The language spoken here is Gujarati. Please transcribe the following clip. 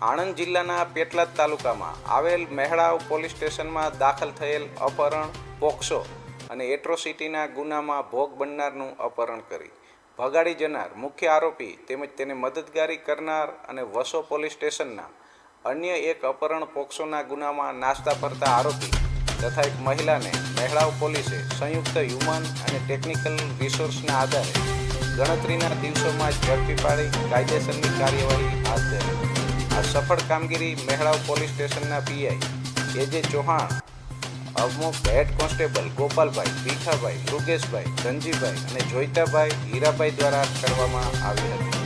આણંદ જિલ્લાના પેટલાદ તાલુકામાં આવેલ મહેડાવ પોલીસ સ્ટેશનમાં દાખલ થયેલ અપહરણ, પોક્સો અને એટ્રોસિટીના ગુનામાં ભોગ બનનારનું અપહરણ કરી ભગાડી જનાર મુખ્ય આરોપી તેમજ તેને મદદગારી કરનાર અને વસો પોલીસ સ્ટેશનના અન્ય એક અપહરણ પોક્સોના ગુનામાં નાસ્તા ફરતા આરોપી તથા એક મહિલાને મહેડાવ પોલીસે સંયુક્ત હ્યુમન અને ટેકનિકલ રિસોર્સના આધારે ગણતરીના દિવસોમાં ઝડપી પાડી કાયદેસરની કાર્યવાહી હાથ ધરી. આ સફળ કામગીરી મહેડાવ પોલીસ સ્ટેશનના પીઆઈ એ.જે. ચૌહાણ, અવમુખ હેડ કોન્સ્ટેબલ ગોપાલભાઈ, ભીખાભાઈ, મૃગેશભાઈ, ધનજીભાઈ અને જોઈતાભાઈ, હીરાભાઈ દ્વારા કરવામાં આવી હતી.